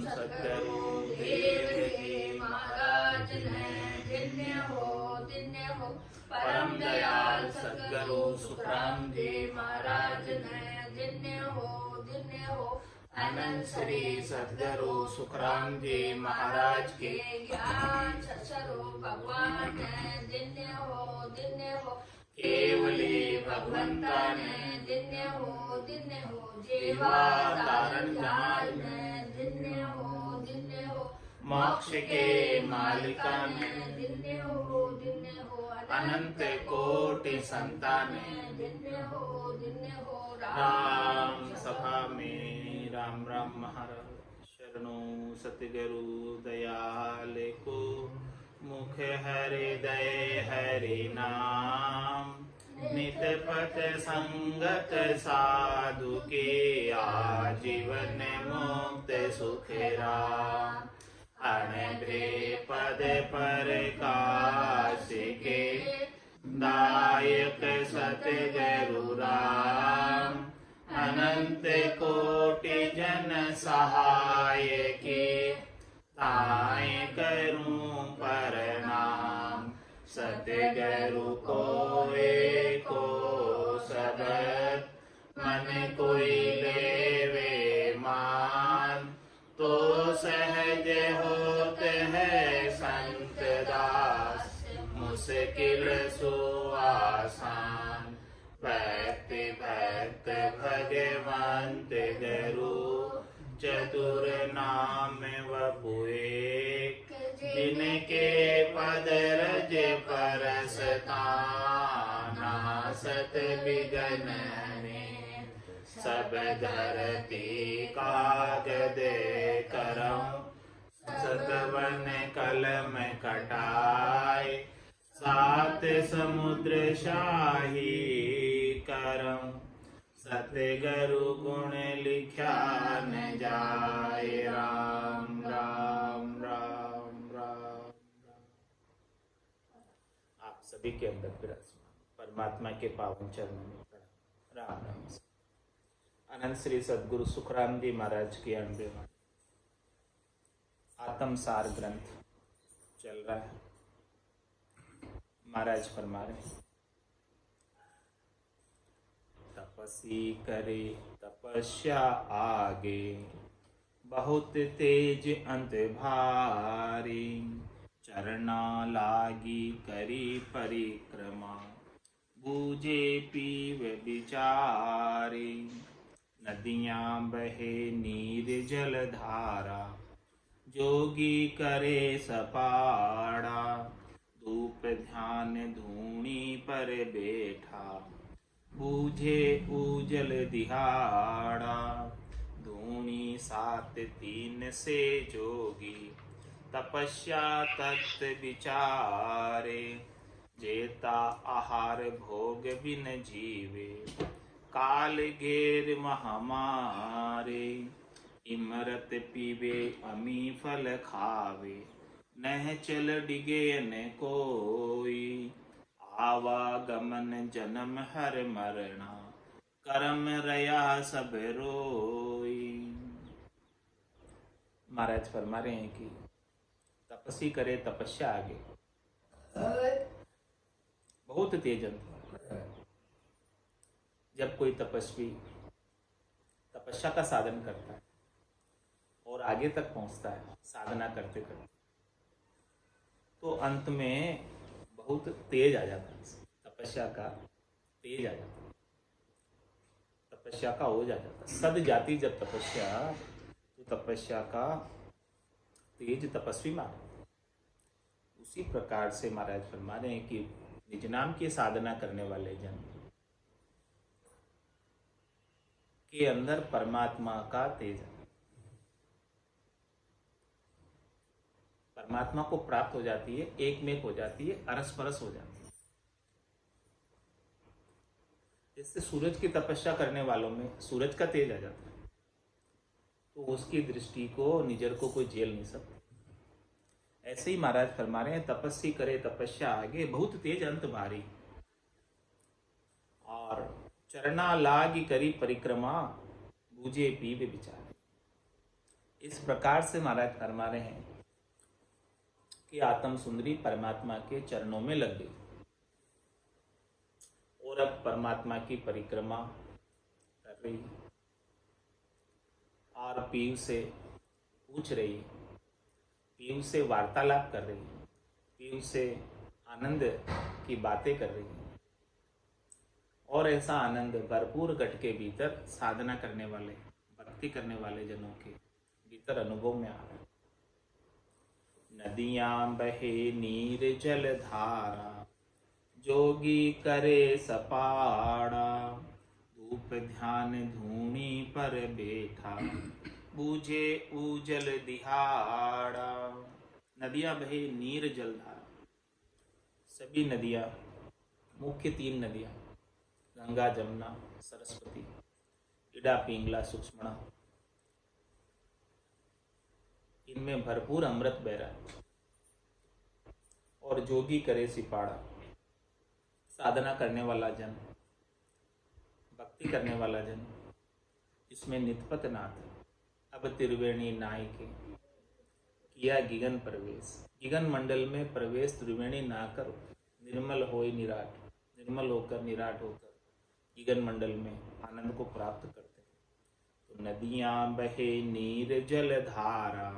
सद्गुरु देव के महाराज ने दिन्य हो परम दयाल सद्गुरु सुखराम जी महाराज ने दिन्य हो अनंत श्री सद्गुरु सुखराम जी महाराज के ज्ञान ससरो भगवान ने दिन्य हो केवली भगवंता ने दिन्य हो जीवा तारण जाल ने दिन्य हो मोक्ष के मालिका ने दिन्य हो अनंत कोटि संतान दिन्य हो राम सभा में राम राम महाराज शरणों सतगुरु दयाल को मुख हृदय हरि नाम नित पथ संगत साधु के आजीवन मुक्त सुख राम अनभ्रे पद पर काश के दायक सतगुरु राम अनंत कोटि जन सहाय के ताय करूं प्रणाम सतगुरु को एको सबद मन कोई लेवे मान तो सहज होते हैं संत दास मुश्किल सो आसान भक्त भगवंत गुरु चतुर नाम वपुए जिनके पद रज परसता नासत विघ्न सब धरती कागद करम सतवन कलम कटाए सात समुद्र शाही करम सतगुरु गुण लिख्या न जाए राम राम राम राम। आप सभी के अंदर विराजमान परमात्मा के पावन चरणों में प्रणाम राम राम। अनंत श्री सद्गुरु सुखराम जी महाराज की 98वां आत्मसार ग्रंथ चल रहा है। महाराज फरमा रहे तपसी करे तपस्या आगे बहुत तेज अंत भारी चरना लागी करी परिक्रमा बूझे पीव विचारी नदियां बहे नीर जल धारा जोगी करे सपाड़ा धूप ध्यान धूणी पर बैठा बूझे उजल दिहाड़ा धूणी 7 से जोगी तपस्या तत्व विचारे जेता आहार भोग बिन जीवे काल घेर महामारे इमरत पीवे अमी फल खावे नह चल डिगे न कोई आवागमन जन्म हर मरना करम रया सब रोई। महाराज फरमा रहे हैं कि तपस्वी करे तपस्या आगे बहुत तेज अंत। जब कोई तपस्वी तपस्या का साधन करता है और आगे तक पहुंचता है साधना करते करते तो अंत में बहुत तेज आ जाता है। तपस्या का तेज आ जाता है, तपस्या का ओज आ जाता है। सद जाती जब तपस्या तो तपस्या का तेज तपस्वी माना। उसी प्रकार से महाराज फरमा रहे हैं कि निज नाम की साधना करने वाले जन के अंदर परमात्मा का तेज है, परमात्मा को प्राप्त हो जाती है, एक में हो जाती है, अरस परस हो जाती है। जैसे सूरज की तपस्या करने वालों में सूरज का तेज आ जाता है तो उसकी दृष्टि को निजर को कोई झेल नहीं सकता। ऐसे ही महाराज फरमा रहे हैं तपस्वी करे तपस्या आगे बहुत तेज अंत भारी और चरना लागी करी परिक्रमा बूझे पीवे विचार। इस प्रकार से महाराज फरमा रहे हैं कि आत्म सुंदरी परमात्मा के चरणों में लग गई और अब परमात्मा की परिक्रमा कर रही है और पीयू से पूछ रही है, पीयू से वार्तालाप कर रही है, पीयू से आनंद की बातें कर रही है। और ऐसा आनंद भरपूर घट के भीतर साधना करने वाले, भक्ति करने वाले जनों के भीतर अनुभव में आ रहा है। नदियां बहे नीर जल धारा, जोगी करे सपाड़ा, धूप ध्यान धूनी पर बैठा, बूझे उजल दिहाड़ा। नदियां बहे नीर जल धारा, सभी नदियां, मुख्य 3 नदियां गंगा, जमुना, सरस्वती, इडा, पिंगला, सुक्ष्मणा, इनमें भरपूर अमृत बह रहा है। और जोगी करे सिपाड़ा, साधना करने वाला जन, भक्ति करने वाला जन, इसमें नितपत नाथ। अब त्रिवेणी नायके किया गिगन प्रवेश, गिगन मंडल में प्रवेश त्रिवेणी ना करो, निर्मल होय निराट, निर्मल होकर निराट होकर गिगन मंडल में आनंद को प्राप्त करते हैं। तो नदियां बहे नीर जल धारा,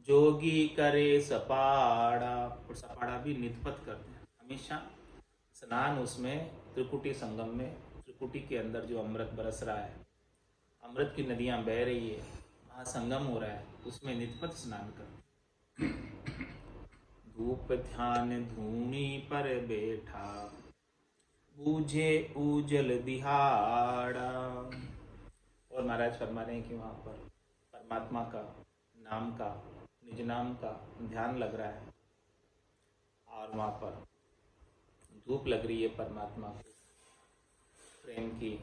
जोगी करे सपाड़ा, और सपाड़ा भी नितपत करते हैं, हमेशा स्नान उसमें त्रिकुटी संगम में, त्रिकुटी के अंदर जो अमृत बरस रहा है, अमृत की नदियां बह रही है, वहाँ संगम हो रहा है, उसमें नितपत स्नान करते। धूप ध्यान धूनी पर बैठा, बूझे उजल दिहाड़ा। और महाराज फरमा रहे हैं कि वहाँ पर परमात्मा का नाम का, निज नाम का ध्यान लग रहा है और वहाँ पर धूप लग रही है परमात्मा को प्रेम की,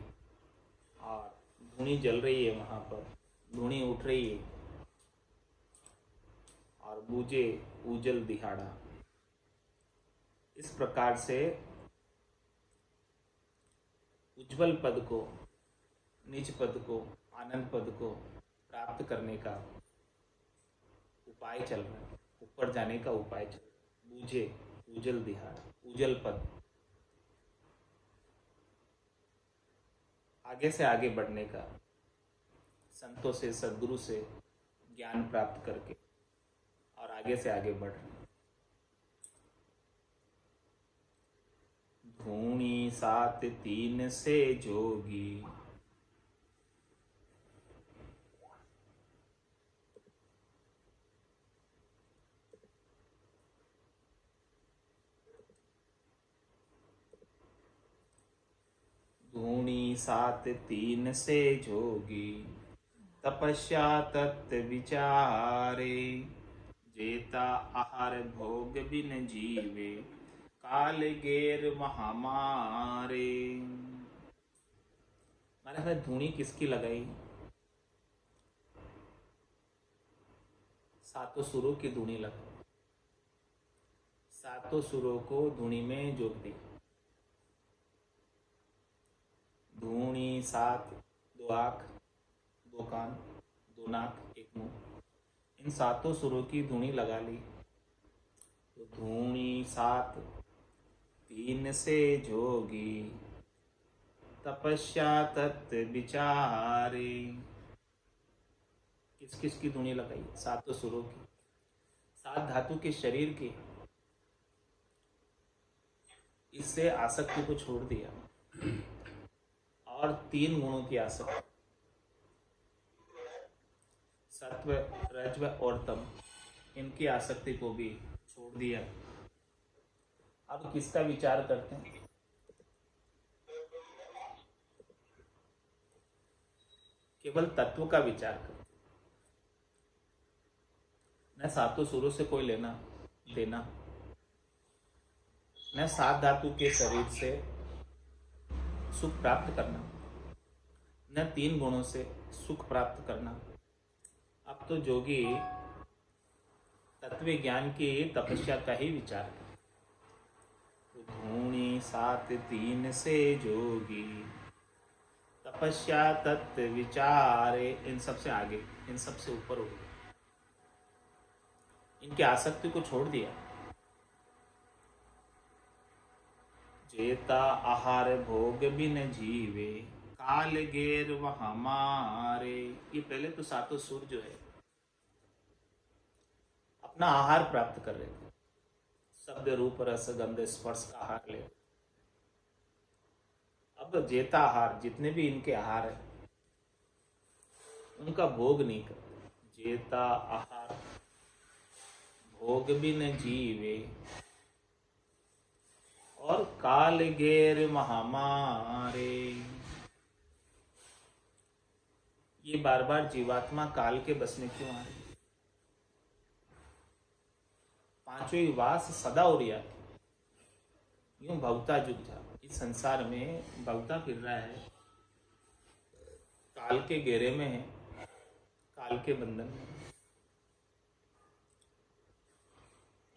और धूनी जल रही है, वहाँ पर धूनी उठ रही है और बूझे उजल दिहाड़ा। इस प्रकार से उज्जवल पद को, निज पद को, आनंद पद को प्राप्त करने का उपाय चल रहा है, ऊपर जाने का उपाय चल रहा है। बूझे उजल दिहाड़ा, उजल पद, आगे से आगे बढ़ने का, संतों से, सद्गुरु से ज्ञान प्राप्त करके और आगे से आगे बढ़ रहे हैं। धूनी 7 3 से जोगी, धूनी 7 3 से जोगी, तपस्या तत्व विचारे, जेता आहार भोग बिन जीवे, काल गेर महामारे। मैंने धूनी किसकी लगाई? 7 सुरों की धूनी लगाई, 7 सुरों को धूनी में जोड़ दी। धूनी 7, 2 आँख, 2 कान, 2 नाक, 1 मुंह, इन 7 सुरों की धूनी लगा ली। तो धूनी 7 3 से जोगी, तपस्या तत्व विचारे। किस किस की धूनी लगाई? 7 सुरों की, 7 धातु के शरीर की। इससे आसक्ति को छोड़ दिया और 3 गुणों की आसक्ति, सत्व, रजव और तम, इनकी आसक्ति को भी छोड़ दिया। अब किसका विचार करते हैं? केवल तत्व का विचार करते, न 7 सुरों से कोई लेना देना, न 7 धातु के शरीर से सुख प्राप्त करना, न 3 गुणों से सुख प्राप्त करना। अब तो जोगी तत्व ज्ञान की तपस्या का ही विचार है। तो धूनी 7 3 से जोगी, तपस्या तत्व विचारे, इन सबसे आगे इन सब से ऊपर उठ गए, इनकी आसक्ति को छोड़ दिया। जेता आहार भोग भी न जीवे, काल गेर वहां मारे। ये पहले तो सातों सुर जो है अपना आहार प्राप्त कर रहे थे, शब्द रूप रस गंध स्पर्श का आहार ले। अब जेता आहार, जितने भी इनके आहार है उनका भोग नहीं करते। जेता आहार भोग भी न जीवे, और काल गेर महामारे। ये बार बार जीवात्मा काल के बस में क्यों आ रही? पांचों ही वास सदा उड़िया, यूं भवता जुग जा। इस संसार में भवता फिर रहा है, काल के घेरे में है, काल के बंधन में।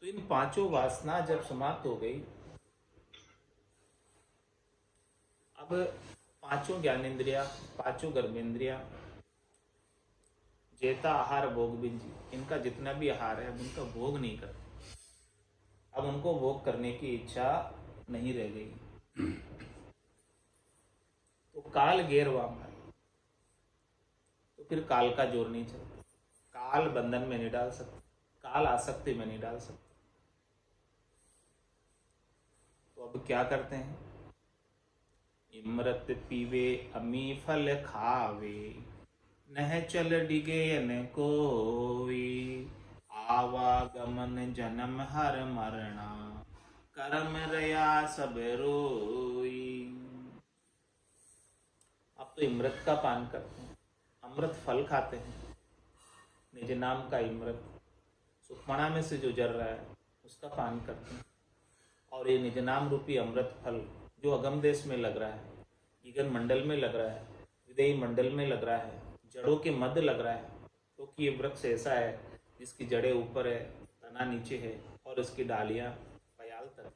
तो इन पांचों वासना जब समाप्त हो गई, अब पांचों ज्ञानेन्द्रिया, पांचों कर्मेंद्रिया, जेता आहार भोग बिंजी, इनका जितना भी आहार है उनका भोग नहीं करते। अब उनको भोग करने की इच्छा नहीं रह गई। तो काल गेर वामा, तो फिर काल का जोर नहीं चलता। काल बंधन में नहीं डाल सकते, काल आसक्ति में नहीं डाल सकते। तो अब क्या करते हैं? इमृत पीवे अमी फल खावे, नह चल डिगे न कोई। आवागमन जन्म हर मरना, कर्म रया सब रोई। अब तो इमृत का पान करते हैं, अमृत फल खाते हैं। निज नाम का इमृत सुखमणा में से जो जर रहा है उसका पान करते हैं। और ये निज नाम रूपी अमृत फल जो अगम देश में लग रहा है, ईगन मंडल में लग रहा है, विदेही मंडल में लग रहा है, जड़ों के मध्य लग रहा है, क्योंकि ये वृक्ष ऐसा है जिसकी जड़ें ऊपर है, तना नीचे है और इसकी डालियां पयाल तक।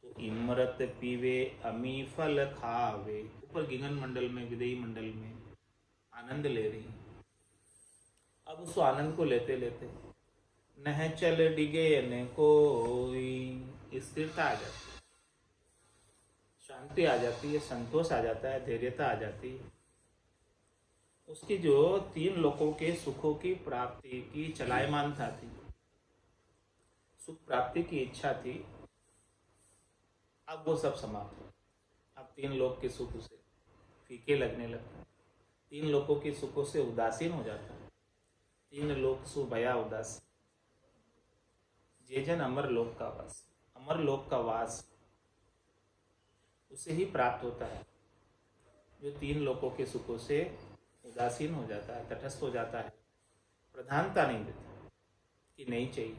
तो इमृत पीवे अमी फल खावे, ऊपर गिगन मंडल में, विदेही मंडल में आनंद ले रही। अब उस आनंद को लेते लेते नह चल डिगे न कोई, स्थिरता आ जाती है, शांति आ जाती है, संतोष आ जाता है, धैर्यता आ जाती है। उसकी जो तीन लोकों के सुखों की प्राप्ति की चलायमानता थी, सुख प्राप्ति की इच्छा थी, अब वो सब समाप्त हो। अब तीन लोक के सुख उसे फीके लगने लगता है, तीन लोकों के सुखों से उदासीन हो जाता है। तीन लोक सु भया उदास, जे जन अमर लोक का वास। अमर लोक का वास उसे ही प्राप्त होता है जो तीन लोकों के सुखों से उदासीन हो जाता है, तटस्थ हो जाता है, प्रधानता नहीं देता कि नहीं चाहिए।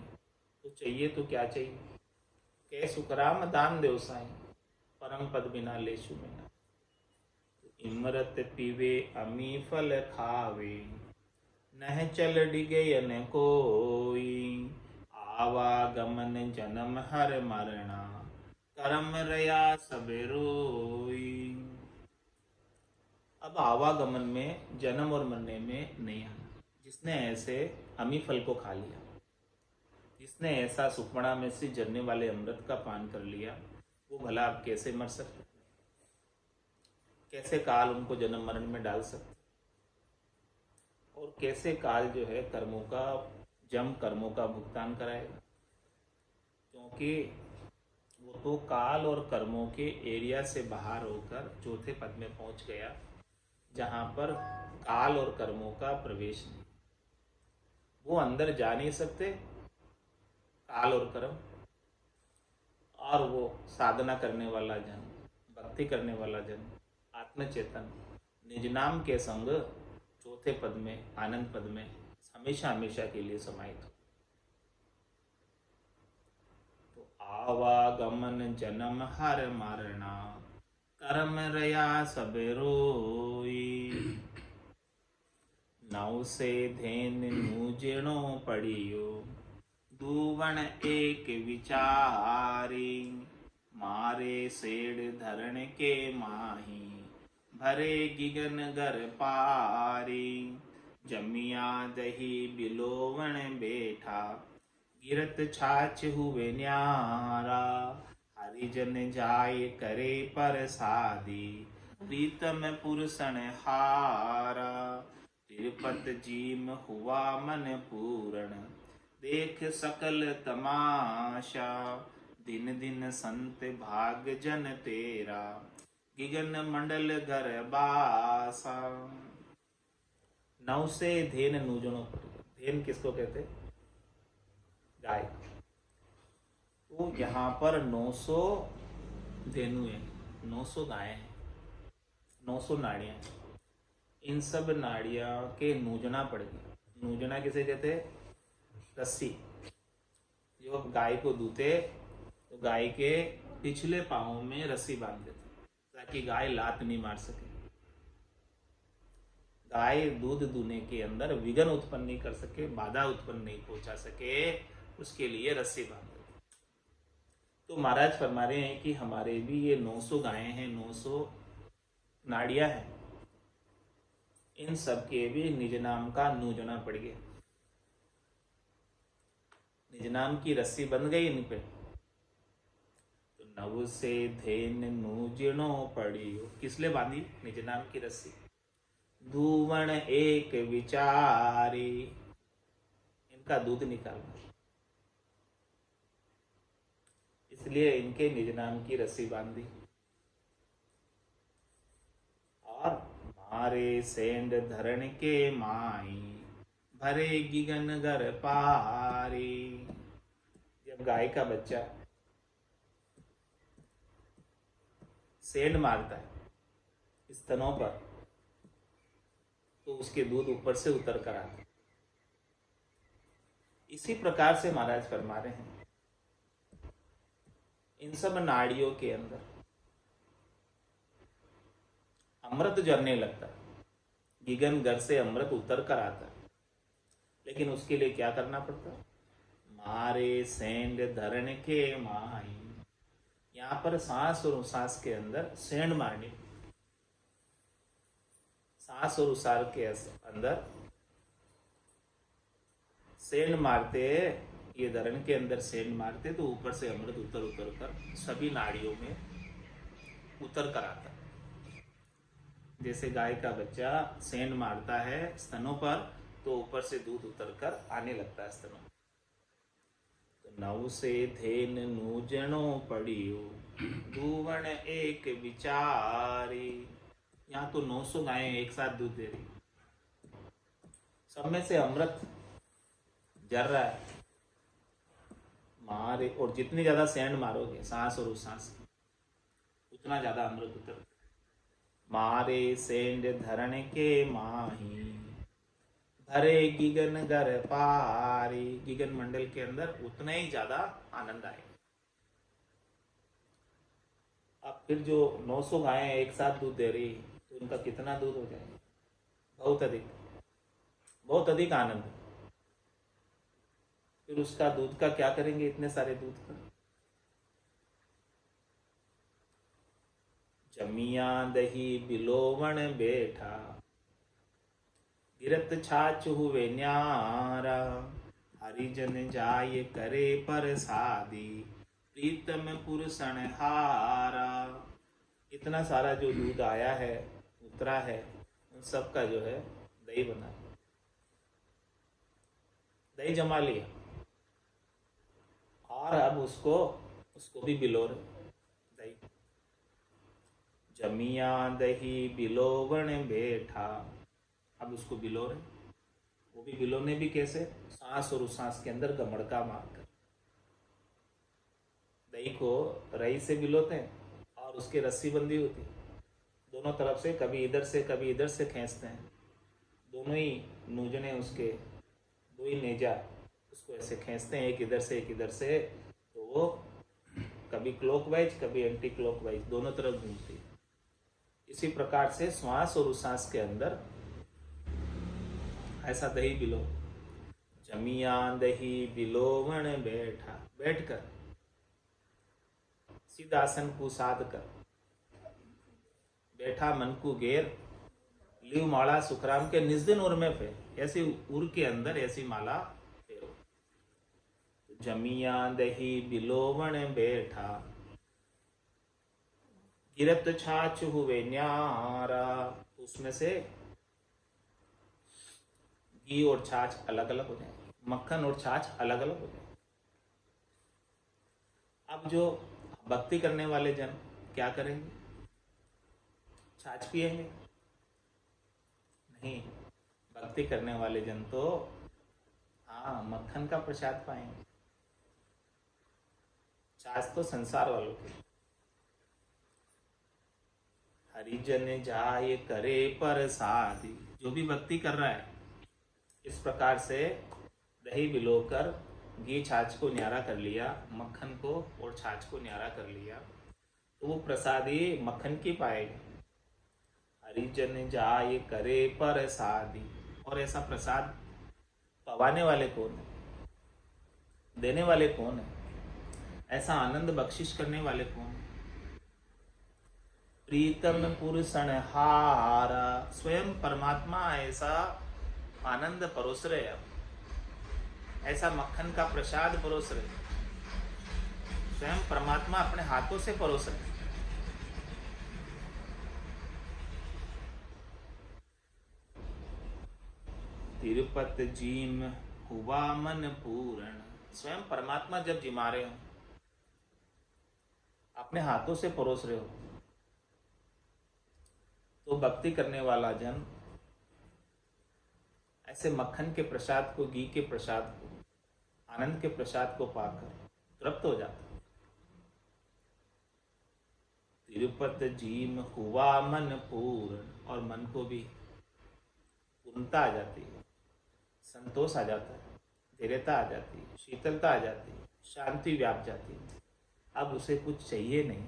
तो चाहिए तो क्या चाहिए? कै सुखराम दान देवसाई, परम पद बिना लेशु बिना। तो इमरत पीवे अमी फल खावे, नह चल डिगे न कोई। आवागमन जन्म हर मरना, कर्म रया सब रोई। अब आवागमन में, जन्म और मरने में नहीं आना। जिसने ऐसे अमी फल को खा लिया, जिसने ऐसा सुखमणा में से झरने वाले अमृत का पान कर लिया, वो भला अब कैसे मर सकते? कैसे काल उनको जन्म मरण में डाल सकते? और कैसे काल जो है कर्मों का, जम कर्मों का भुगतान कराएगा? क्योंकि वो तो काल और कर्मों के एरिया से बाहर होकर चौथे पद में पहुंच गया, जहां पर काल और कर्मों का प्रवेश नहीं। वो अंदर जा नहीं सकते काल और कर्म। और वो साधना करने वाला जन, भक्ति करने वाला जन, आत्मचेतन, निज नाम के संग चौथे पद में, आनंद पद में हमेशा हमेशा के लिए समाहित हो। तो आवागमन जन्म हर मरना, कर्म रया सब रोई। नौ से धेन नूजणो पड़ियो, दूवण एक विचारी। मारे सेड़ धरण के माही, भरे गिगन गर पारी। जमिया दही बिलोवण बैठा, गिरत छाछ हुए न्यारा। हरिजन जाय करे पर सादी, प्रीतम पुरसन हारा। तिरुपत जीम हुआ मन पूरण, देख सकल तमाशा। दिन दिन संत भाग जन तेरा, गिगन मंडल घर बासा। नौ से धेन नूजनो पड़ी। धेन किसको कहते? गाय। तो यहाँ पर 900 धेनु है, 900 गायें हैं, 900 नाड़ियाँ। इन सब नाड़ियाँ के नूजना पड़ गई। नूजना किसे कहते? रस्सी। जो गाय को दूते तो गाय के पिछले पाँव में रस्सी बांध देते ताकि गाय लात नहीं मार सके, गाय दूध दूने के अंदर विघ्न उत्पन्न नहीं कर सके, बाधा उत्पन्न नहीं पहुंचा सके, उसके लिए रस्सी बांध देते। तो महाराज फरमा रहे हैं कि हमारे भी ये 900 गायें हैं, 900 नाड़ियां हैं, इन सब के भी निज नाम का नूजना पड़ गया। निज नाम की रस्सी बंध गई इन पे। तो नव से धेन नूजनो पड़ी। किसले बांधी निज नाम की रस्सी? धूवण एक विचारी, इनका दूध निकालना, इसलिए इनके निज नाम की रस्सी बांधी। और मारे सेंड धरण के माई, भरे गिगन घर पारी। जब गाय का बच्चा सेंड मारता है स्तनों पर, तो उसके दूध ऊपर से उतर कर आते। इसी प्रकार से महाराज फरमा रहे हैं इन सब नाड़ियों के अंदर अमृत झरने लगता है। गिगन घर से अमृत उतर कर आता है, लेकिन उसके लिए क्या करना पड़ता है? मारे सेंड धरण के माई। यहां पर सांस और उसास के अंदर सेंड मारनी, सांस और उसार के अंदर सेंड मारते, ये धरण के अंदर सेंड मारते तो ऊपर से अमृत उतर उतर कर सभी नाड़ियों में उतर कर आता। जैसे गाय का बच्चा सेंड मारता है स्तनों पर, तो ऊपर से दूध उतर कर आने लगता है स्तनों। तो नव से धेन नूजनो पड़ियो, दूवण एक विचारी। यहाँ तो 900 गायें एक साथ दूध दे रही, सब में से अमृत जर रहा है। मारे, और जितनी ज्यादा सेंड मारोगे सांस और उस सांस, उतना ज्यादा अमृत उतर। मारे सेंड धरण के माही, भरे गिगन घर पारी। गिगन मंडल के अंदर उतना ही ज्यादा आनंद आएगा। अब फिर जो 900 गायें एक साथ दूध दे रही, तो उनका कितना दूध हो जाएगा? बहुत अधिक, बहुत अधिक आनंद। फिर उसका दूध का क्या करेंगे? इतने सारे दूध का जमिया दही बिलोवण बैठा, गिरत छाछ हुए न्यारा। हरिजन जाय करे पर सादी, प्रीतम पुरसन हारा। इतना सारा जो दूध आया है, उतरा है, उन सब का जो है दही बना, दही जमा लिया, और अब उसको भी बिलो रहे दही। जमिया दही बिलोवण बैठा, अब उसको बिलो रहे। वो भी बिलोने भी कैसे? सांस और उस सांस के अंदर गमड़का मारकर। दही को रई से बिलोते हैं और उसकी रस्सी बंधी होती है, दोनों तरफ से, कभी इधर से कभी इधर से खींचते हैं। दोनों ही नूजने उसके, दो ही नेजा उसको ऐसे खींचते हैं, एक इधर से एक इधर से, तो वो कभी क्लॉकवाइज कभी एंटी क्लॉकवाइज दोनों तरफ घूमती है। इसी प्रकार से श्वास और उसास के अंदर ऐसा दही बिलो। जमिया दही बिलोवण बैठा, बैठकर सिद्धासन को साध कर, बैठा मन को घेर लिव माला सुखराम के निज दिन उर में पे, ऐसी उर के अंदर ऐसी माला फेरो। जमिया दही बिलोवण बैठा, गिरत छाछ हुए न्यारा। उसमें से घी और छाछ अलग अलग हो जाए, मक्खन और छाछ अलग अलग हो जाए। अब जो भक्ति करने वाले जन क्या करेंगे? छाछ पिएंगे? नहीं, भक्ति करने वाले जन तो हाँ मक्खन का प्रसाद पाएंगे। छाछ तो संसार वालों के। हरिजन जाय करे प्रसादी, जो भी भक्ति कर रहा है इस प्रकार से दही बिलोकर घी छाछ को न्यारा कर लिया, मक्खन को और छाछ को न्यारा कर लिया, तो वो प्रसादी मक्खन की पाएगा। हरिजन जाय करे प्रसादी, और ऐसा प्रसाद पवाने वाले कौन है? देने वाले कौन है? ऐसा आनंद बख्शिश करने वाले कौन है? प्रीतम पुरुषण हारा, स्वयं परमात्मा ऐसा आनंद परोस रहे, अब ऐसा मक्खन का प्रसाद परोस रहे, स्वयं परमात्मा अपने हाथों से परोस रहे। तिरुपति जीम हुआ मन पूर्ण, स्वयं परमात्मा जब जिमा रहे हो, अपने हाथों से परोस रहे हो, तो भक्ति करने वाला जन ऐसे मक्खन के प्रसाद को, घी के प्रसाद को, आनंद के प्रसाद को पाकर तृप्त हो जाता। तिरुपति जीम हुआ मन पूर्ण, और मन को भी पूर्णता आ जाती है, संतोष आ जाता है, धैर्यता आ जाती है, शीतलता आ जाती है, शांति व्याप जाती है। अब उसे कुछ चाहिए नहीं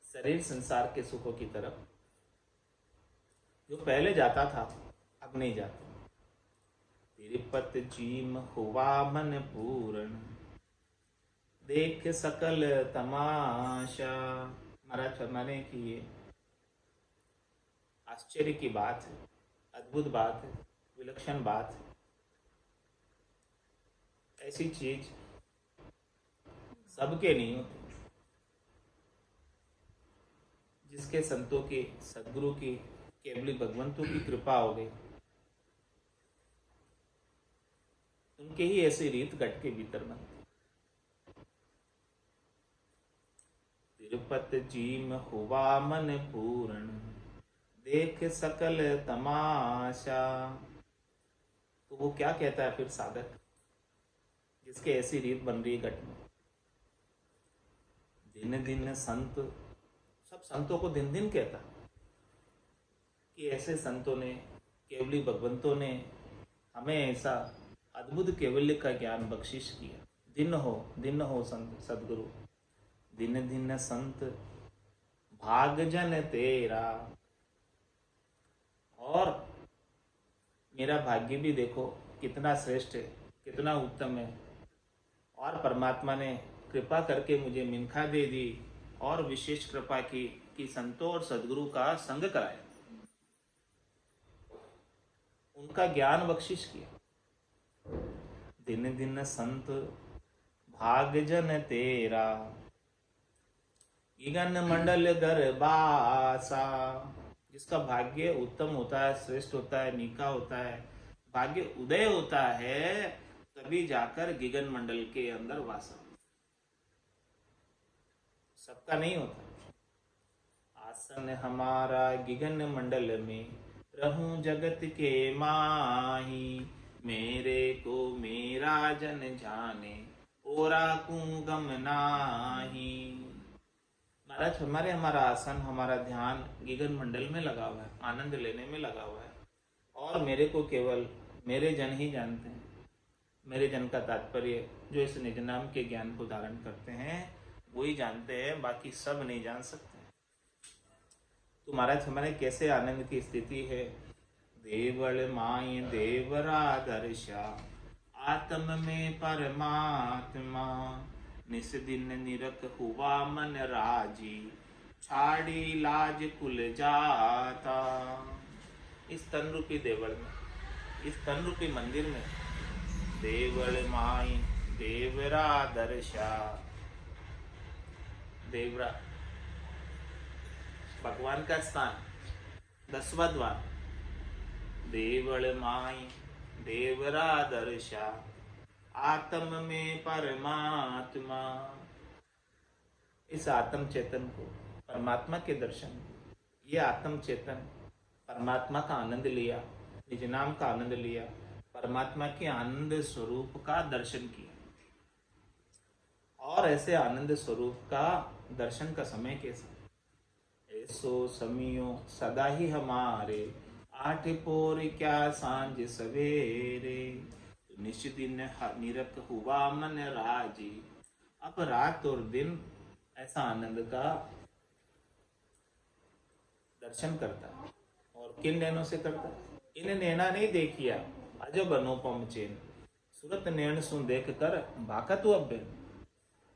शरीर संसार के सुखों की तरफ, जो पहले जाता था अब नहीं जाता। तिरुपति जीम हुआ मन पूर्ण, देख सकल तमाशा। महाराज फरमाने की ये आश्चर्य की बात है, अद्भुत बात है, विलक्षण बात है। ऐसी चीज सबके नहीं होती। जिसके संतों की, सदगुरु की, केवली भगवंतों की कृपा हो गई, उनके ही ऐसी रीत घट के भीतर बनती। तिरुपति जीम हुआ मन पूर्ण, देख सकल तमाशा। तो वो क्या कहता है फिर साधक, जिसके ऐसी रीत बन रही है घट में? दिन दिन संत, सब संतों को दिन दिन कहता कि ऐसे संतों ने, केवली भगवंतों ने हमें ऐसा अद्भुत केवल्य का ज्ञान बख्शिश किया। दिन हो संत सदगुरु, दिन दिन संत भागजन तेरा। और मेरा भाग्य भी देखो कितना श्रेष्ठ है, कितना उत्तम है। और परमात्मा ने कृपा करके मुझे मिनखा दे दी, और विशेष कृपा की कि संतों और सदगुरु का संग कराया, उनका ज्ञान बख्शिश किया। दिन दिन संत भागजन तेरा, गिगन मंडल गर्भासा। जिसका भाग्य उत्तम होता है, श्रेष्ठ होता है, नीका होता है, भाग्य उदय होता है, तभी जाकर गिगन मंडल के अंदर वास। सबका नहीं होता। आसन हमारा गिगन मंडल में, रहूं जगत के माही। मेरे को मेरा जन जाने, ओरा कू गम नाही। महाराज हमारा आसन, हमारा ध्यान गिगन मंडल में लगा हुआ है, आनंद लेने में लगा हुआ है, और मेरे को केवल मेरे जन ही जानते हैं। मेरे जन का तात्पर्य जो इस निज नाम के ज्ञान को धारण करते हैं वही जानते हैं, बाकी सब नहीं जान सकते। तो महाराज हमारे कैसे आनंद की स्थिति है? देवल माय देवरा दर्शा, आत्म में परमात्मा। निस दिन निरख हुआ मन राजी, छाड़ी लाज कुल जाता। इस तन रूपी देवल में, इस तन रूपी मंदिर में देवल माई देवरा दर्शा। देवरा भगवान का स्थान, 10वां द्वार। देवल माई देवरा दर्शा, आत्म में परमात्मा। इस आत्म चेतन को, परमात्मा के दर्शन, ये आत्म चेतन परमात्मा का आनंद लिया, निज नाम का आनंद लिया, परमात्मा के आनंद स्वरूप का दर्शन किया। और ऐसे आनंद स्वरूप का दर्शन का समय कैसा? ऐसो समियो सदा ही हमारे, 8 पोर क्या सांझ सवेरे। निश्चित दिन निरख हुआ मन राजी। अब रात और दिन ऐसा आनंद का दर्शन करता है। और किन नैनों से करता है? इन नैना नहीं देखिया अजब अनुपम चैन, सूरत नैन सुन देख कर भाका तू अब।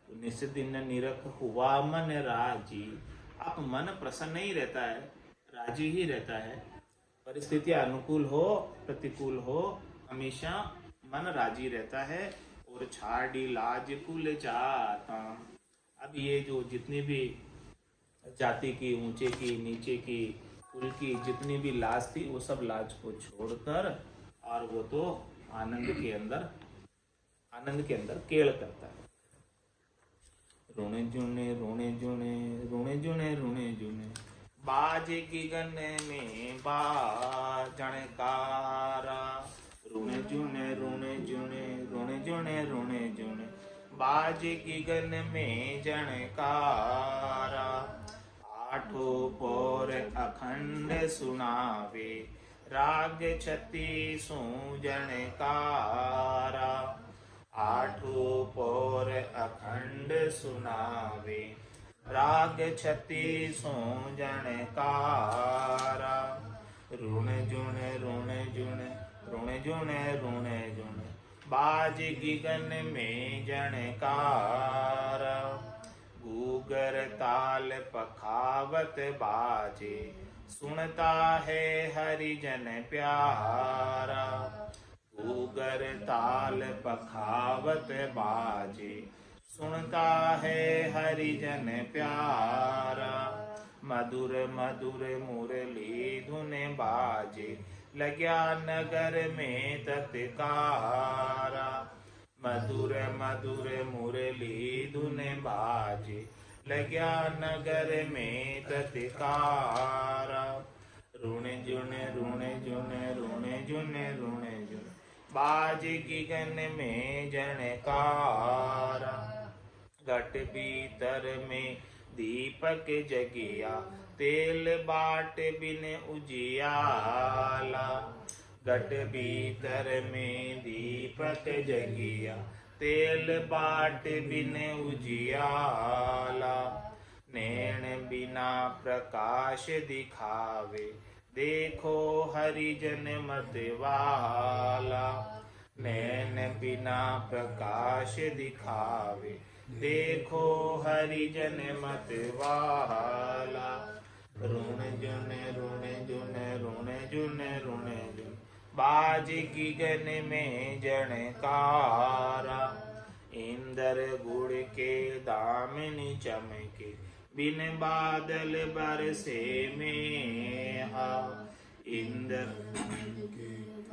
निश्चित दिन निरख हुआ मन राजी। आप मन प्रसन्न ही रहता है, राजी ही रहता है। परिस्थितियां अनुकूल हो प्रतिकूल हो, हमेशा मन राजी रहता है। और छाड़ी लाज कुल जाता। अब ये जो जितनी भी जाति की, ऊंचे की, नीचे की, कुल की जितनी भी लाज थी, वो सब लाज को छोड़कर, और वो तो आनंद के अंदर केड़ करता है। रोने जुने रोने जुने रोने जुने रोने जुने, बाज गगन में बाजणकारा। रोने जुने रोने जुने रोने जुने रोने जुने, बाज गगन में जणकारा। 8 पोर अखंड सुनावे, राग छती सूजणकारा। 8 पोर अखंड सुनावे, राग छती सूजणकारा। रुण जुण रुण जुण रुण जुण रुण जुण, बाज गगन में जणकारा। गूगर ताल पखावत बाजे, सुनता है हरिजन प्यारा। गूगर ताल पखावत बाजे, सुनता है हरिजन प्यारा। मधुर मधुर मुरली धुन बाजे, लग्या नगर में तत्कारा। मधुर मधुर मुरली धुन बाजे, लग्या नगर में तत्कारा। रुण जुन रुण जुन रुण जुन रुण जुन, बाज गगन में जणकारा। घट भीतर में दीपक जगिया, तेल बाट बिन उजियाला। घट भीतर में दीपक जगिया, तेल बाट बिन उजियाला। नैन बिना प्रकाश दिखावे, देखो हरिजन मत वाला। नैन बिना प्रकाश दिखावे, देखो हरिजन मत वाला। रुण जुन रुण जुन रुण जुन रुण जुन, बाज गगन में जणकारा। इंद्र गुड़ के दामिनी चमके, बिन बादल बरसे मेहा। इंद्र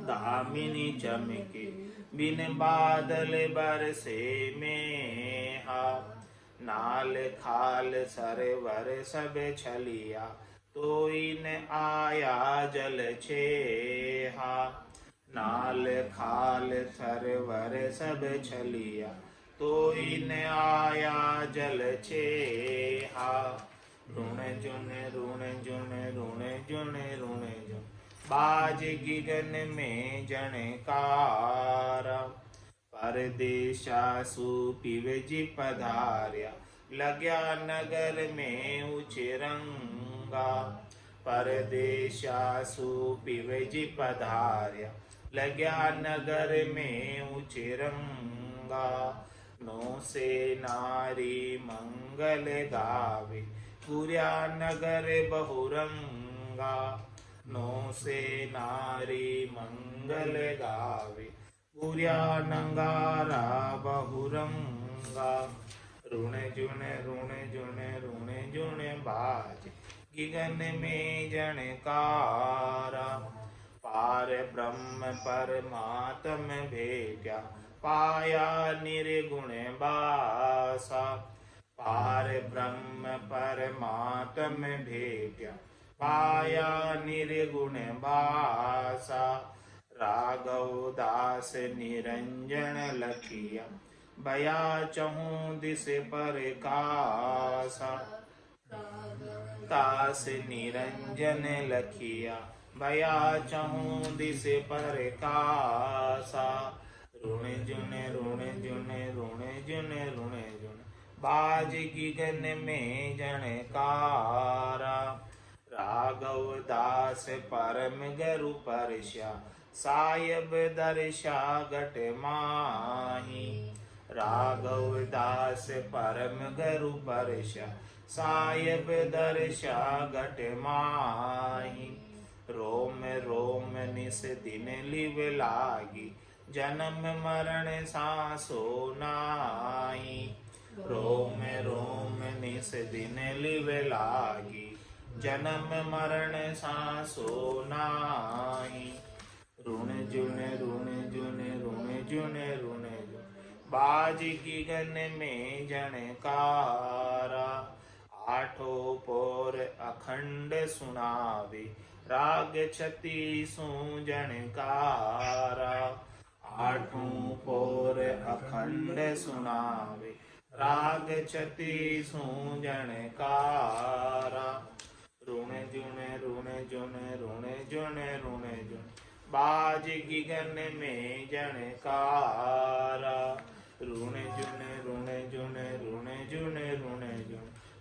दामिनी चमके, बिन बादल बरसे मेहा। नाल खाल सरवर सब छलिया, तोई न आया जल छेहा। नाल खाल सरवर सब छलिया, तोई न आया जल छेहा। रुण जुन रुण जुन रुण जुन रुण जुन, बाज गगन में जणकारा। परदेशा सुपिव जी पधार्या, लग्या नगर में उचरंगा। परदेशा सुपिव जी पधार्या, लग्या नगर में उचरंगा। नो से नारी मंगल गावे, पुर्या नगर बहुरंगा। नो से नारी मंगल गावे, गुरिया नंगारा बहुरंगा, ऋण जुण बाज, गिगन में जनकारा, पार ब्रह्म परमात्म भेट्या, पाया निर्गुण बासा, पार ब्रह्म परमात्म भेट्या, पाया निर्गुण बासा, राघव दास निरंजन लखिया, भया चहूँ दिस पर कासा, दास निरंजन लखिया, भया चहूँ दिस पर कासा, ऋण जुन बाज गिगन में जनकारा, राघव दास परम गरु परशा, सायब दर्शा घट माही, राघव दास परम गरु परशा, सायब दर्शा घट माही, रोम रोम निस दिन लिव लागी, जन्म मरण सासो नाई, रोम रोम निस दिन लिव लागी, जन्म मरण सासो नाई, ऋण जुन बाज गिगन में जनकारा, आठों पोर अखंड सुनावे, राग छति जनकारा, आठों पोर अखंड सुनावे, राग छति जनकारा, ऋण जुन बाज गिगन में जनकारा, ऋण जुन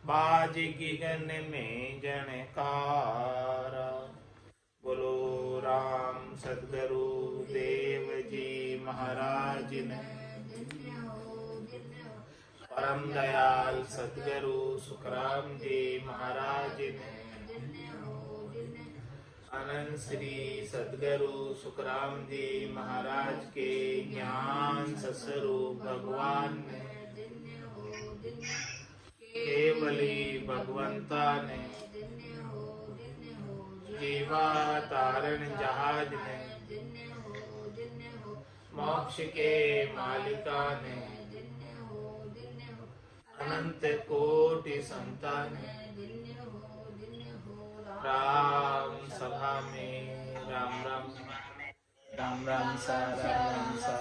बाज गिगन में जनकारा। बोलो राम सद्गुरु देव जी महाराज ने, परम दयाल सद्गुरु सुखराम जी महाराज ने, अनंत श्री सद्गुरु सुखराम जी महाराज के ज्ञान सस्वरूप भगवान ने, केवली भगवंता ने, जीवा तारण जहाज ने, मोक्ष के मालिका ने, अनंत कोटि संतान, राम सभा में राम राम सा, राम राम सा,